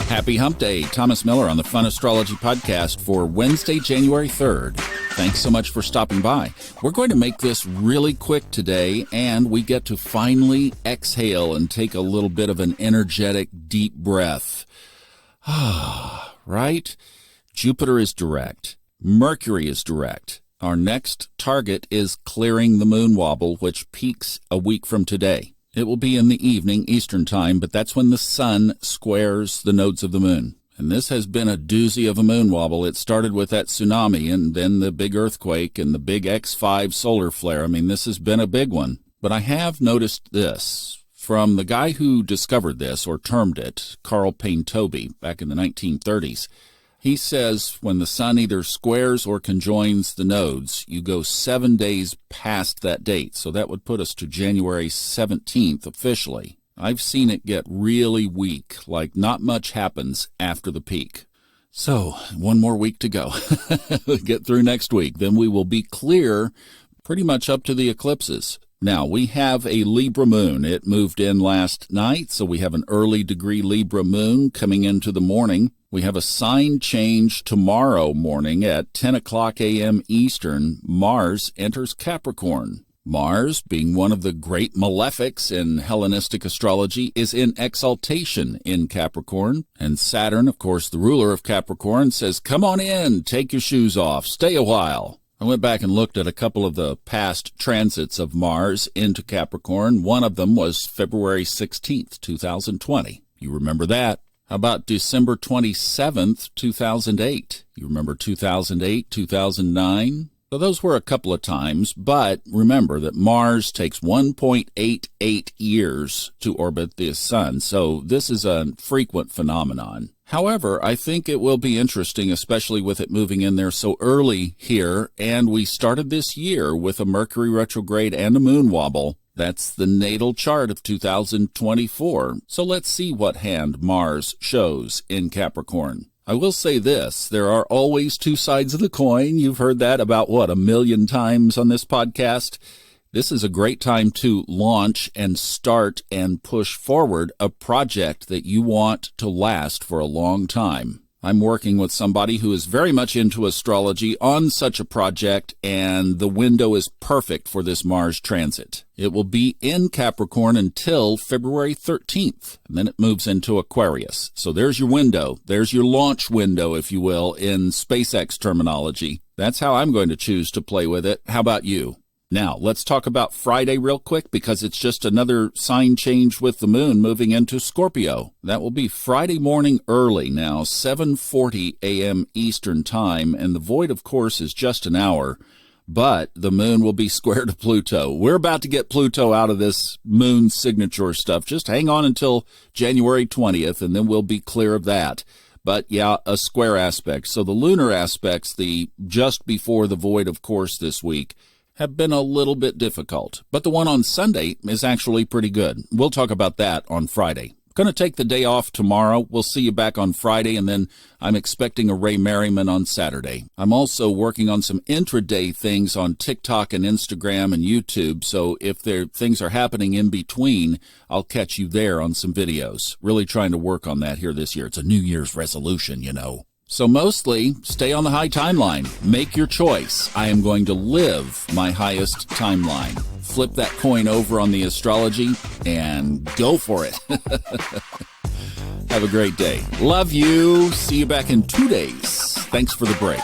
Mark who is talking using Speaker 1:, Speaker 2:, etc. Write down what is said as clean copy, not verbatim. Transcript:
Speaker 1: Happy Hump Day. Thomas Miller on the Fun Astrology Podcast for Wednesday, January 3rd. Thanks so much for stopping by. We're going to make this really quick today, and we get to finally exhale and take a little bit of an energetic, deep breath. Right? Jupiter is direct. Mercury is direct. Our next target is clearing the moon wobble, which peaks a week from today. It will be in the evening, Eastern time, but that's when the sun squares the nodes of the moon. And this has been a doozy of a moon wobble. It started with that tsunami and then the big earthquake and the big X5 solar flare. I mean, this has been a big one. But I have noticed this from the guy who discovered this or termed it, Carl Payne-Tobey, back in the 1930s. He says when the sun either squares or conjoins the nodes, you go 7 days past that date. So that would put us to January 17th officially. I've seen it get really weak, like not much happens after the peak. So, one more week to go. Get through next week. Then we will be clear pretty much up to the eclipses. Now, we have a Libra moon. It moved in last night, so we have an early degree Libra moon coming into the morning. We have a sign change tomorrow morning at 10 o'clock a.m. Eastern. Mars enters Capricorn. Mars, being one of the great malefics in Hellenistic astrology, is in exaltation in Capricorn. And Saturn, of course, the ruler of Capricorn, says, "Come on in, take your shoes off, stay a while." I went back and looked at a couple of the past transits of Mars into Capricorn. One of them was February 16th, 2020. You remember that? How about December 27th, 2008? You remember 2008, 2009? So those were a couple of times, but remember that Mars takes 1.88 years to orbit the sun, so this is a frequent phenomenon. However, I think it will be interesting, especially with it moving in there so early here, and we started this year with a Mercury retrograde and a moon wobble. That's the natal chart of 2024, so let's see what hand Mars shows in Capricorn. I will say this, there are always two sides of the coin. You've heard that about, 1 million times on this podcast? This is a great time to launch and start and push forward a project that you want to last for a long time. I'm working with somebody who is very much into astrology on such a project, and the window is perfect for this Mars transit. It will be in Capricorn until February 13th, and then it moves into Aquarius. So there's your window. There's your launch window, if you will, in SpaceX terminology. That's how I'm going to choose to play with it. How about you? Now, let's talk about Friday real quick because it's just another sign change with the moon moving into Scorpio. That will be Friday morning early now, 7:40 a.m. Eastern time, and the void, of course, is just an hour, but the moon will be square to Pluto. We're about to get Pluto out of this moon signature stuff. Just hang on until January 20th, and then we'll be clear of that. But yeah, a square aspect. So the lunar aspects, the just before the void, of course, this week, have been a little bit difficult, but the one on Sunday is actually pretty good. We'll talk about that on Friday. Going to take the day off tomorrow. We'll see you back on Friday, and then I'm expecting a Ray Merriman on Saturday. I'm also working on some intraday things on TikTok and Instagram and YouTube, so if things are happening in between, I'll catch you there on some videos. Really trying to work on that here this year. It's a New Year's resolution, you know. So mostly, stay on the high timeline. Make your choice. I am going to live my highest timeline. Flip that coin over on the astrology and go for it. Have a great day. Love you. See you back in 2 days. Thanks for the break.